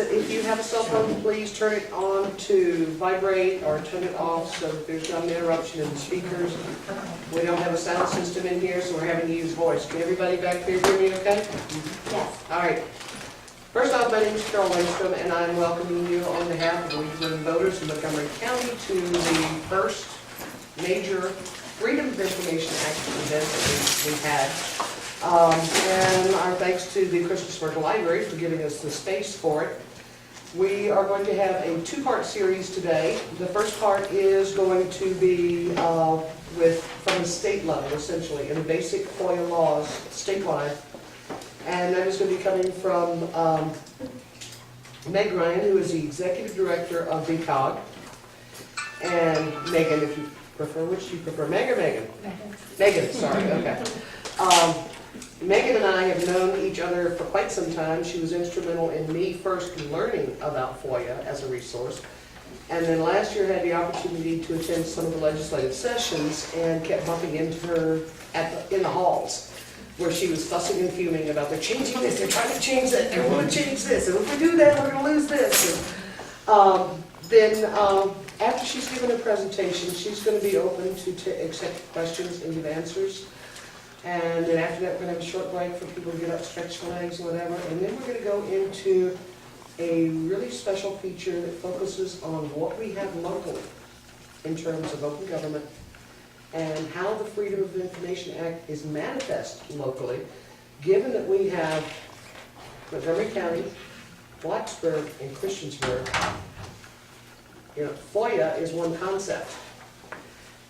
that if you have a cell phone, please turn it on to vibrate or turn it off so that there's not an interruption in the speakers. We don't have a sound system in here, so we're having to use voice. Can everybody back there hear me okay? Yes. All right. First off, my name is Carol Langstrom, and I'm welcoming you on behalf of the League of Women Voters in Montgomery County to the first major Freedom of Information Act event that we've had. And our thanks to the Christiansburg Library for giving us the space for it. We are going to have a two-part series today. The first part is going to be from the state level, essentially, in the basic FOIA laws statewide. And that is going to be coming from Megan Rhyne, who is the Executive Director of VCOG. And Megan, if you prefer, which do you prefer, Meg or Megan? Megan, sorry, okay. Megan and I have known each other for quite some time. She was instrumental in me first learning about FOIA as a resource. And then last year had the opportunity to attend some of the legislative sessions and kept bumping into her in the halls, where she was fussing and fuming about they're changing this, they're trying to change that, they want to change this, and if we do that, we're going to lose this. And, then after she's given her presentation, she's going to be open to accept questions and give answers. And then after that, we're going to have a short break for people to get up, stretch their legs, or whatever. And then we're going to go into a really special feature that focuses on what we have locally in terms of open government and how the Freedom of Information Act is manifest locally, given that we have Montgomery County, Blacksburg, and Christiansburg. You know, FOIA is one concept.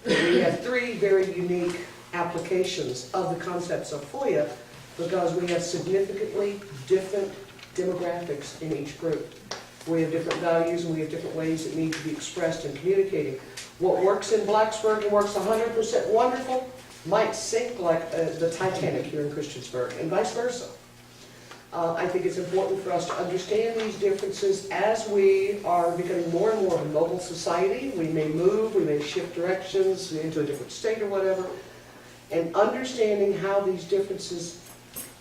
We have three very unique applications of the concepts of FOIA because we have significantly different demographics in each group. We have different values and we have different ways that need to be expressed and communicating. What works in Blacksburg and works 100% wonderful might sink like the Titanic here in Christiansburg, and vice versa. I think it's important for us to understand these differences as we are becoming more and more of a mobile society. We may move, we may shift directions into a different state or whatever, and understanding how these differences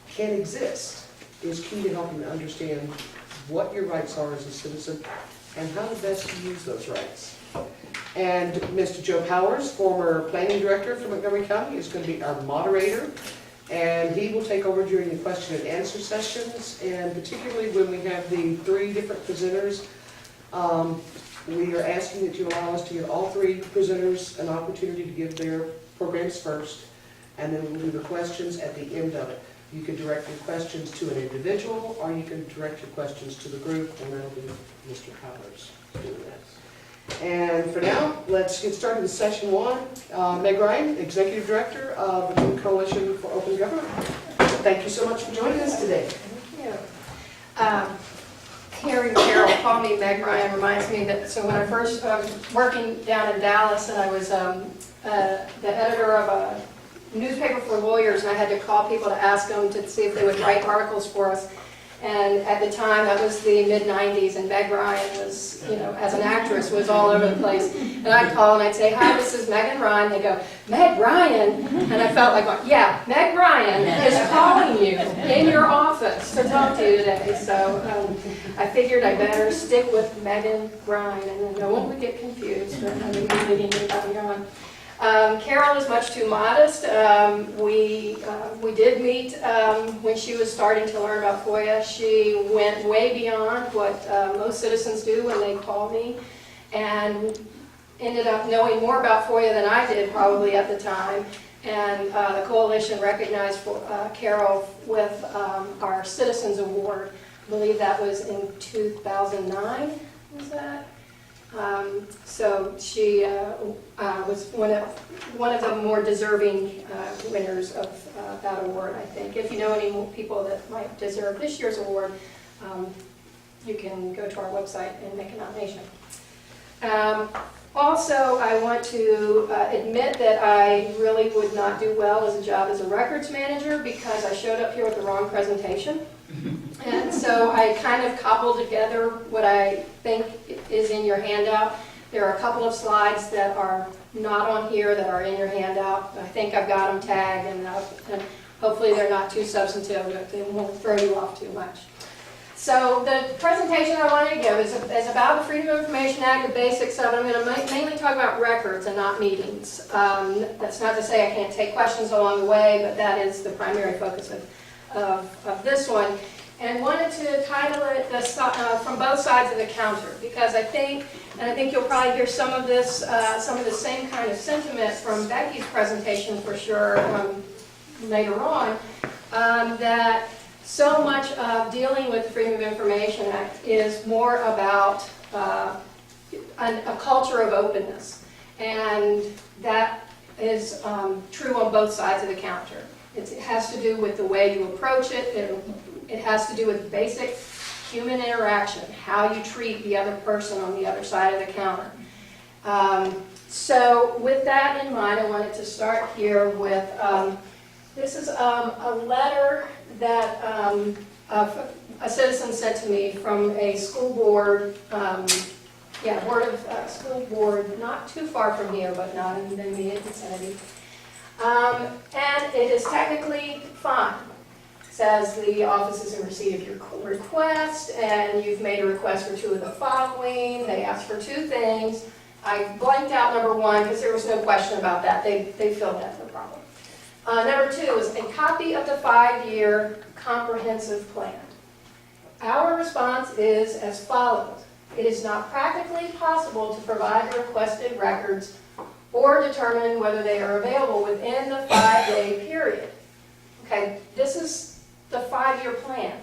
can exist is key to helping to understand what your rights are as a citizen and how to best to use those rights. And Mr. Joe Powers, former planning director for Montgomery County, is going to be our moderator. And he will take over during the question and answer sessions, and particularly when we have the three different presenters, we are asking that you allow us to give all three presenters an opportunity to give their programs first, and then we'll do the questions at the end of it. You can direct your questions to an individual, or you can direct your questions to the group, and that'll be Mr. Powers doing that. And for now, let's get started with session one. Meg Rhyne, Executive Director of the Coalition for Open Government. Thank you so much for joining us today. Thank you. Hearing Carol call me Meg Rhyne reminds me that, so when I first was working down in Dallas, and I was the editor of a newspaper for lawyers, and I had to call people to ask them to see if they would write articles for us. And at the time, that was the mid-90s, and Meg Rhyne was, you know, as an actress, was all over the place. And I'd call and I'd say, "Hi, this is Megan Rhyne." They go, "Meg Ryan?" And I felt like, yeah, Meg Ryan is calling you in your office to talk to you today. So I figured I better stick with Megan Rhyne, and then no one would get confused. But I didn't be anybody on. Carol is much too modest. We did meet when she was starting to learn about FOIA. She went way beyond what most citizens do when they call me, and ended up knowing more about FOIA than I did probably at the time. And the coalition recognized Carol with our Citizens Award. I believe that was in 2009, was that? So she was one of the more deserving winners of that award, I think. If you know any people that might deserve this year's award, you can go to our website and make a nomination. Also, I want to admit that I really would not do well as a job as a records manager because I showed up here with the wrong presentation. And so I kind of cobbled together what I think is in your handout. There are a couple of slides that are not on here that are in your handout. I think I've got them tagged, and hopefully they're not too substantive, but they won't throw you off too much. So the presentation I wanted to give is about the Freedom of Information Act, the basics of it. I'm going to mainly talk about records and not meetings. That's not to say I can't take questions along the way, but that is the primary focus of this one. And wanted to title it From Both Sides of the Counter, because I think you'll probably hear some of this, some of the same kind of sentiment from Becky's presentation for sure later on, that so much of dealing with the Freedom of Information Act is more about a culture of openness. And that is true on both sides of the counter. It has to do with the way you approach it. It has to do with basic human interaction, how you treat the other person on the other side of the counter. So with that in mind, I wanted to start here with, this is a letter that a citizen sent to me from a school board, school board, not too far from here, but not in the immediate vicinity. And it is technically fine. It says the office is in receipt of your request, and you've made a request for 2 of the following. They asked for 2 things. I blanked out number 1 because there was no question about that. They filled that, no problem. Number 2 is a copy of the 5-year comprehensive plan. Our response is as follows. It is not practically possible to provide the requested records or determine whether they are available within the 5-day period. Okay, this is the 5-year plan.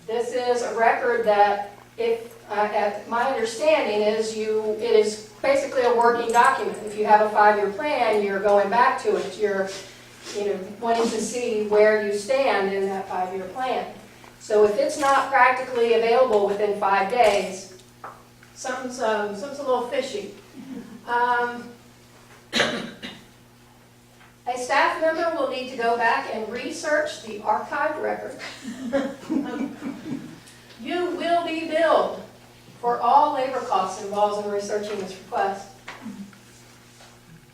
This is a record that, if my understanding is, it is basically a working document. If you have a 5-year plan, you're going back to it. You're wanting to see where you stand in that 5-year plan. So if it's not practically available within 5 days, something's a little fishy. A staff member will need to go back and research the archived record. You will be billed for all labor costs involved in researching this request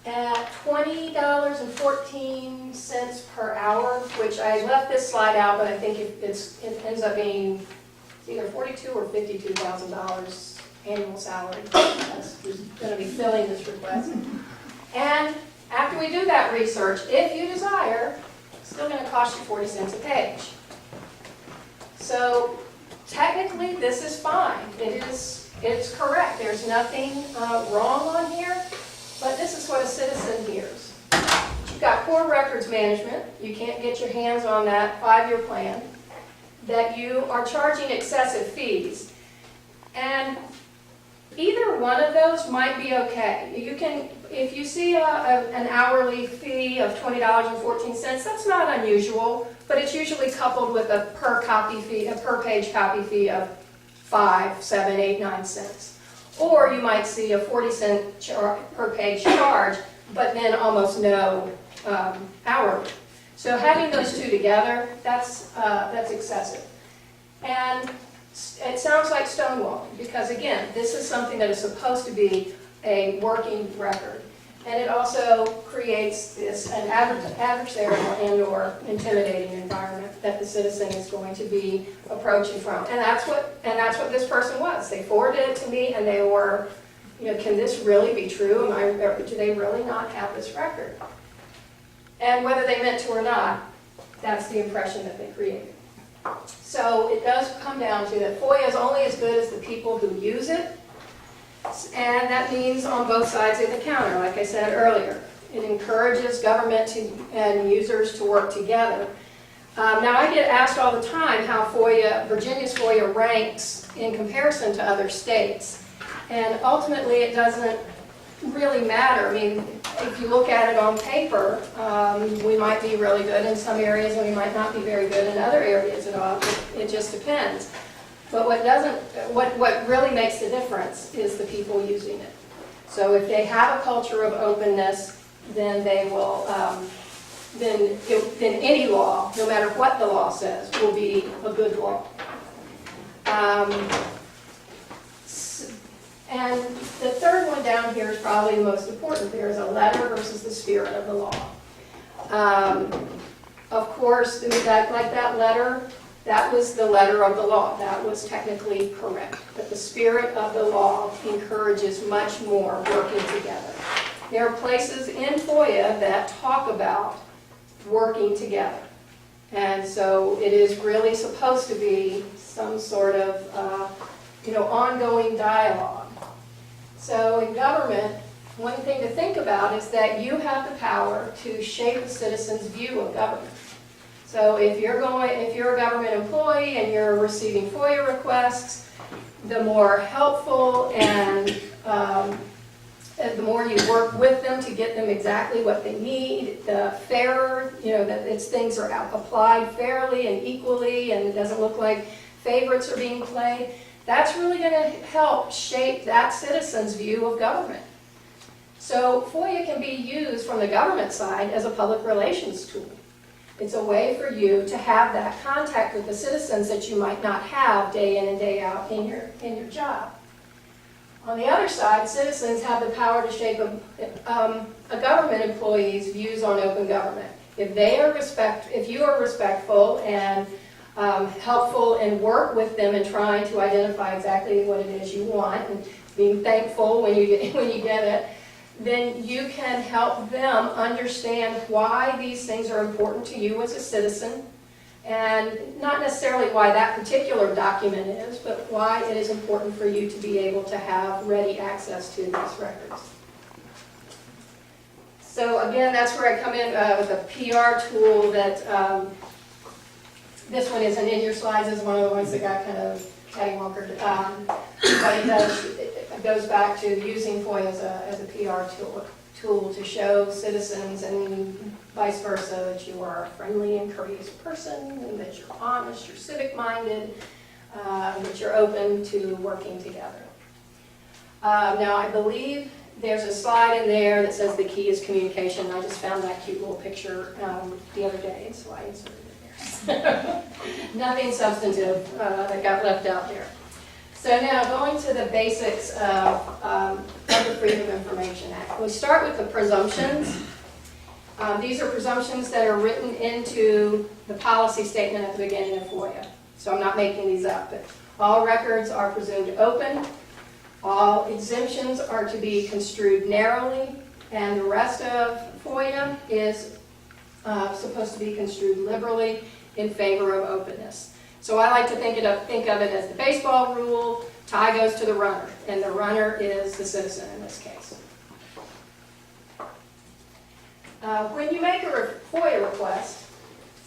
at $20.14 per hour, which I left this slide out, but I think it ends up being either $42,000 or $52,000 annual salary. That's who's going to be filling this request. And after we do that research, if you desire, it's still going to cost you 40 cents a page. So technically, this is fine. It's correct. There's nothing wrong on here, but this is what a citizen hears. You've got poor records management. You can't get your hands on that 5-year plan. That you are charging excessive fees. And either one of those might be okay. You can, if you see an hourly fee of $20.14, that's not unusual, but it's usually coupled with a per page copy fee of 5, 7, 8, 9 cents. Or you might see a 40-cent per page charge, but then almost no hourly. So having those 2 together, that's excessive. And it sounds like stonewalling, because again, this is something that is supposed to be a working record. And it also creates an adversarial and or intimidating environment that the citizen is going to be approaching from. And that's what this person was. They forwarded it to me and they were, can this really be true? Do they really not have this record? And whether they meant to or not, that's the impression that they created. So it does come down to that FOIA is only as good as the people who use it, and that means on both sides of the counter, like I said earlier. It encourages government and users to work together. Now I get asked all the time how Virginia's FOIA ranks in comparison to other states, and ultimately it doesn't really matter. I mean, if you look at it on paper, we might be really good in some areas and we might not be very good in other areas at all. It just depends. But what really makes the difference is the people using it. So if they have a culture of openness, then they will, then any law, no matter what the law says, will be a good law. And the third one down here is probably the most important. There is a letter versus the spirit of the law. Of course, like that letter, That was the letter of the law. That was technically correct. But the spirit of the law encourages much more working together. There are places in FOIA that talk about working together. And so it is really supposed to be some sort of ongoing dialogue. So in government, one thing to think about is that you have the power to shape a citizen's view of government. So if you're a government employee and you're receiving FOIA requests, the more helpful and the more you work with them to get them exactly what they need, the fairer, that things are applied fairly and equally, and it doesn't look like favorites are being played. That's really going to help shape that citizen's view of government. So FOIA can be used from the government side as a public relations tool. It's a way for you to have that contact with the citizens that you might not have day in and day out in your job. On the other side, citizens have the power to shape a government employee's views on open government. If you are respectful and helpful and work with them in trying to identify exactly what it is you want and being thankful when you get it, then you can help them understand why these things are important to you as a citizen, and not necessarily why that particular document is, but why it is important for you to be able to have ready access to these records. So again, that's where I come in with a PR tool that, this one isn't in your slides, is one of the ones that got kind of cattywankered, but it goes back to using FOIA as a PR tool to show citizens and vice versa that you are a friendly and courteous person, and that you're honest, you're civic-minded, that you're open to working together. Now, I believe there's a slide in there that says the key is communication. I just found that cute little picture the other day, so I inserted it there. Nothing substantive that got left out there. So now, going to the basics of the Freedom of Information Act. We start with the presumptions. These are presumptions that are written into the policy statement at the beginning of FOIA. So I'm not making these up, but all records are presumed open. All exemptions are to be construed narrowly, and the rest of FOIA is supposed to be construed liberally in favor of openness. So I like to think of it as the baseball rule: tie goes to the runner, and the runner is the citizen in this case. When you make a FOIA request,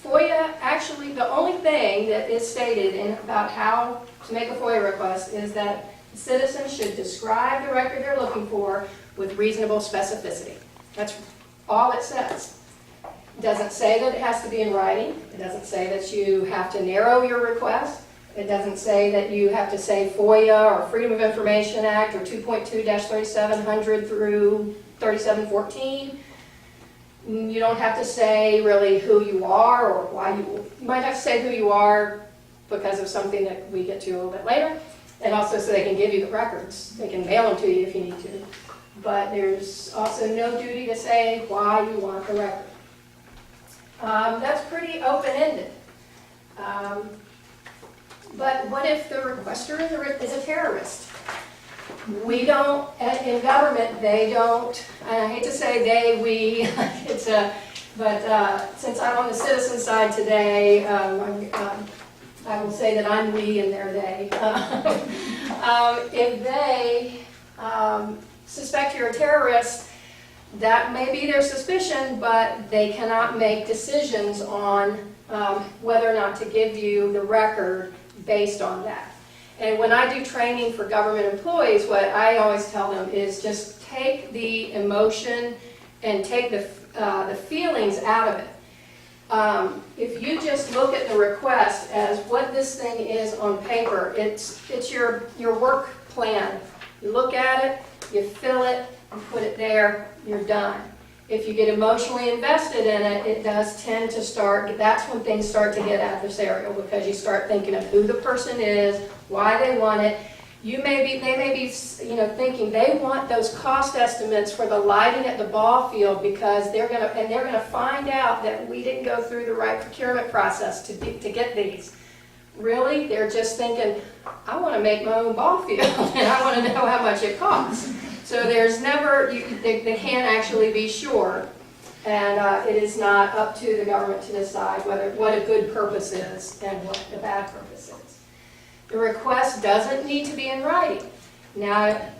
FOIA actually, the only thing that is stated about how to make a FOIA request is that the citizen should describe the record they're looking for with reasonable specificity. That's all it says. It doesn't say that it has to be in writing. It doesn't say that you have to narrow your request. It doesn't say that you have to say FOIA or Freedom of Information Act or 2.2-3700 through 3714. You don't have to say really who you are or why you might have to say who you are because of something that we get to a little bit later, and also so they can give you the records. They can mail them to you if you need to. But there's also no duty to say why you want the record. That's pretty open-ended. But what if the requester is a terrorist? We don't, in government, they don't, and I hate to say they, we, but since I'm on the citizen side today, I will say that I'm we and they're they. If they suspect you're a terrorist, that may be their suspicion, but they cannot make decisions on whether or not to give you the record based on that. And when I do training for government employees, what I always tell them is just take the emotion and take the feelings out of it. If you just look at the request as what this thing is on paper, it's your work plan. You look at it, you fill it, you put it there, you're done. If you get emotionally invested in it, it does tend to start, that's when things start to get adversarial, because you start thinking of who the person is, why they want it. They may be thinking they want those cost estimates for the lighting at the ball field because they're gonna find out that we didn't go through the right procurement process to get these. Really, they're just thinking, I want to make my own ball field and I want to know how much it costs. So there's never, they can't actually be sure. And it is not up to the government to decide what a good purpose is and what the bad purpose is. The request doesn't need to be in writing. Now,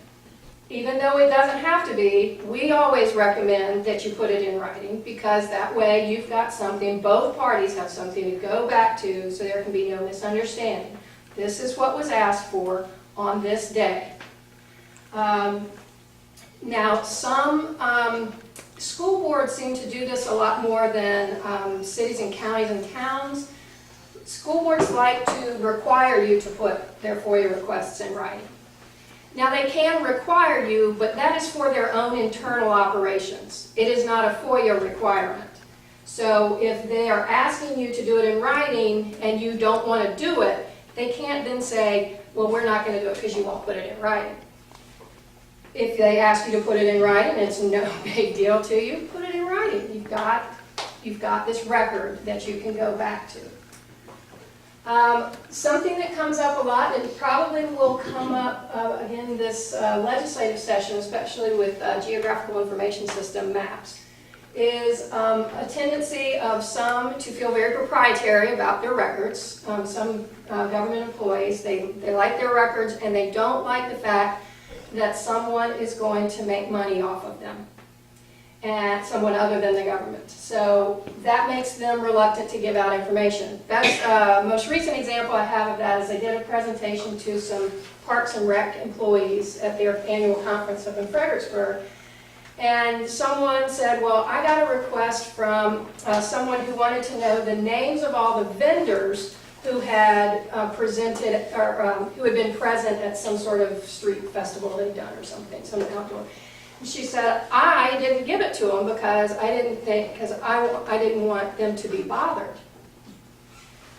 even though it doesn't have to be, we always recommend that you put it in writing, because that way you've got something, both parties have something to go back to, so there can be no misunderstanding. This is what was asked for on this day. Now, some school boards seem to do this a lot more than cities and counties and towns. School boards like to require you to put their FOIA requests in writing. Now, they can require you, but that is for their own internal operations. It is not a FOIA requirement. So if they are asking you to do it in writing and you don't want to do it, they can't then say, well, we're not going to do it because you won't put it in writing. If they ask you to put it in writing, it's no big deal to you, put it in writing. You've got this record that you can go back to. Something that comes up a lot, and probably will come up again this legislative session, especially with geographical information system maps, is a tendency of some to feel very proprietary about their records. Some government employees, they like their records, and they don't like the fact that someone is going to make money off of them, and someone other than the government. So that makes them reluctant to give out information. That's most recent example I have of that is I did a presentation to some Parks and Rec employees at their annual conference up in Fredericksburg. And someone said, well, I got a request from someone who wanted to know the names of all the vendors who had presented, or who had been present at some sort of street festival they'd done or something, some outdoor. And she said, I didn't give it to them because I didn't want them to be bothered.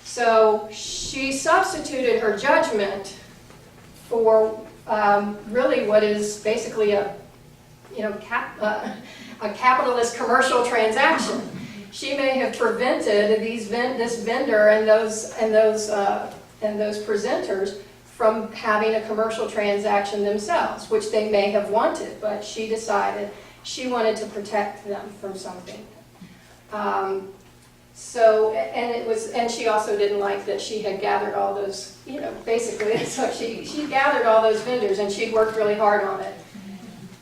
So she substituted her judgment for really what is basically a capitalist commercial transaction. She may have prevented this vendor and those presenters from having a commercial transaction themselves, which they may have wanted, but she decided she wanted to protect them from something. And she also didn't like that she had gathered all those, basically, so she gathered all those vendors and she'd worked really hard on it.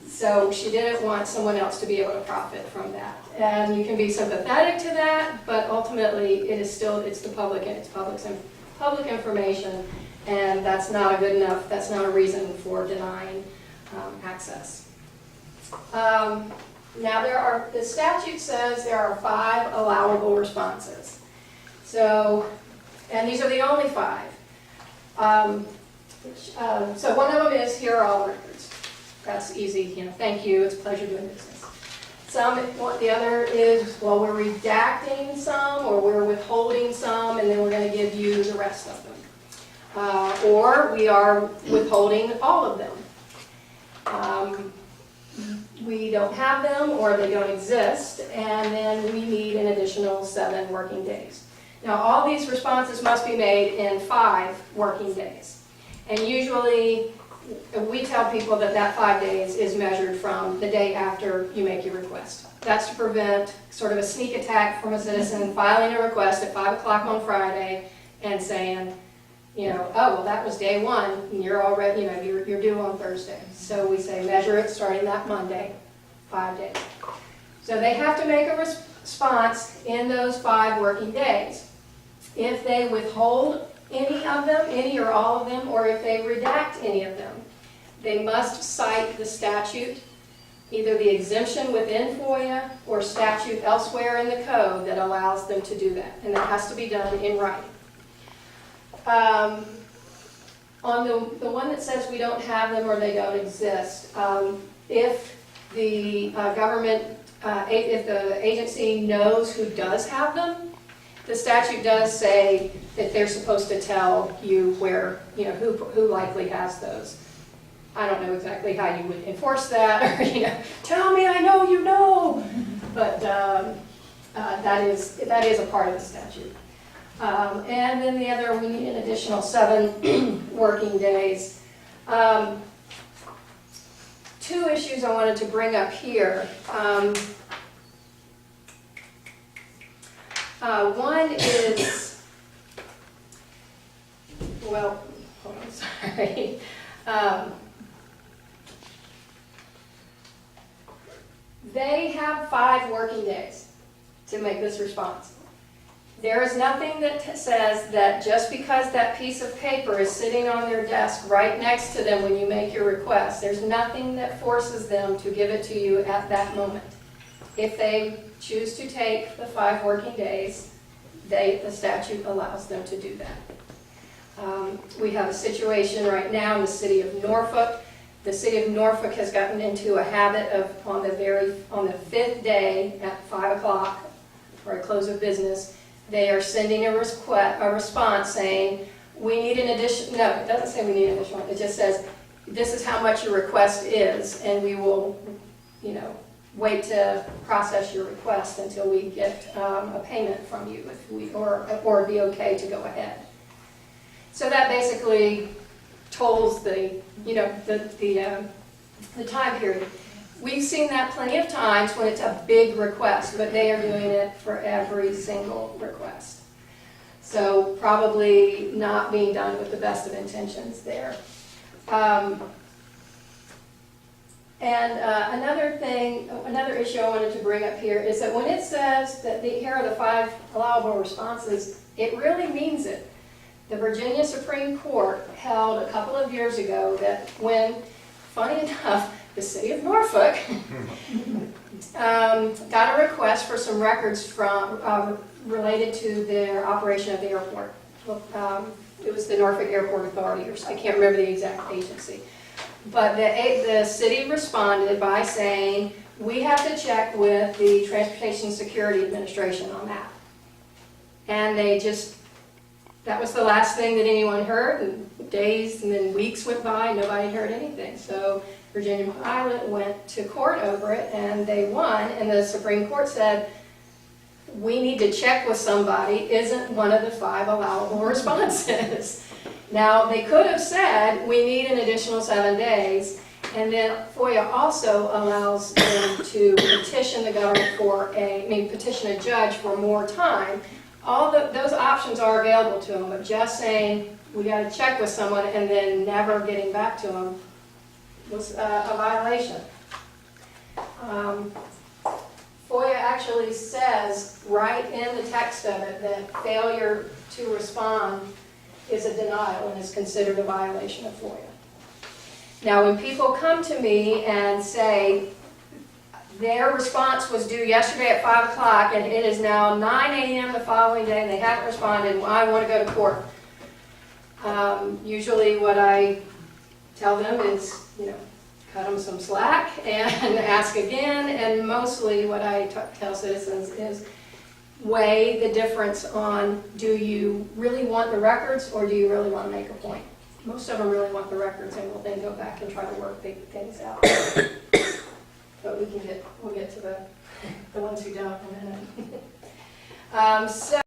So she didn't want someone else to be able to profit from that. And you can be sympathetic to that, but ultimately it's the public and it's public information, and that's not a reason for denying access. Now the statute says there are 5 allowable responses. So, and these are the only 5. So one of them is, here are all records. That's easy, thank you, it's a pleasure doing business. The other is, well, we're redacting some, or we're withholding some, and then we're going to give you the rest of them. Or we are withholding all of them. We don't have them, or they don't exist, and then we need an additional 7 working days. Now, all these responses must be made in 5 working days. And usually, we tell people that 5 days is measured from the day after you make your request. That's to prevent sort of a sneak attack from a citizen filing a request at 5 o'clock on Friday and saying, oh, well, that was day 1, and you're already, you're due on Thursday. So we say measure it starting that Monday, 5 days. So they have to make a response in those 5 working days. If they withhold any of them, any or all of them, or if they redact any of them, they must cite the statute, either the exemption within FOIA or statute elsewhere in the code that allows them to do that, and that has to be done in writing. On the one that says we don't have them or they don't exist, if the government, if the agency knows who does have them, the statute does say that they're supposed to tell you where, who likely has those. I don't know exactly how you would enforce that, or, tell me I know you know. But that is a part of the statute. And then the other, we need an additional 7 working days. 2 issues I wanted to bring up here. One is, well, hold on, sorry. They have 5 working days to make this response. There is nothing that says that just because that piece of paper is sitting on their desk right next to them when you make your request, there's nothing that forces them to give it to you at that moment. If they choose to take the 5 working days, the statute allows them to do that. We have a situation right now in the city of Norfolk. The city of Norfolk has gotten into a habit of, on the 5th day at 5 o'clock, or a close of business, they are sending a response saying, we need an addition, no, it doesn't say we need an additional, it just says, this is how much your request is, and we will, wait to process your request until we get a payment from you, if we, or be okay to go ahead. So that basically tolls the time period. We've seen that plenty of times when it's a big request, but they are doing it for every single request. So probably not being done with the best of intentions there. Another issue I wanted to bring up here is that when it says that here are the 5 allowable responses, it really means it. The Virginia Supreme Court held a couple of years ago that when, funny enough, the city of Norfolk got a request for some records from related to their operation of the airport. It was the Norfolk Airport Authority, or I can't remember the exact agency. But the city responded by saying, we have to check with the Transportation Security Administration on that. And that was the last thing that anyone heard, and days and then weeks went by, nobody heard anything. So Virginia Pilot went to court over it, and they won, and the Supreme Court said, we need to check with somebody, isn't one of the 5 allowable responses. Now, they could have said, we need an additional 7 days, and then FOIA also allows them to petition the government petition a judge for more time. Those options are available to them, but just saying, we got to check with someone and then never getting back to them was a violation. FOIA actually says right in the text of it that failure to respond is a denial and is considered a violation of FOIA. Now, when people come to me and say their response was due yesterday at 5 o'clock and it is now 9 a.m. the following day and they haven't responded, and I want to go to court, usually what I tell them is, cut them some slack and ask again, and mostly what I tell citizens is weigh the difference on, do you really want the records or do you really want to make a point? Most of them really want the records and will then go back and try to work things out. But we'll get to the ones who don't in a minute.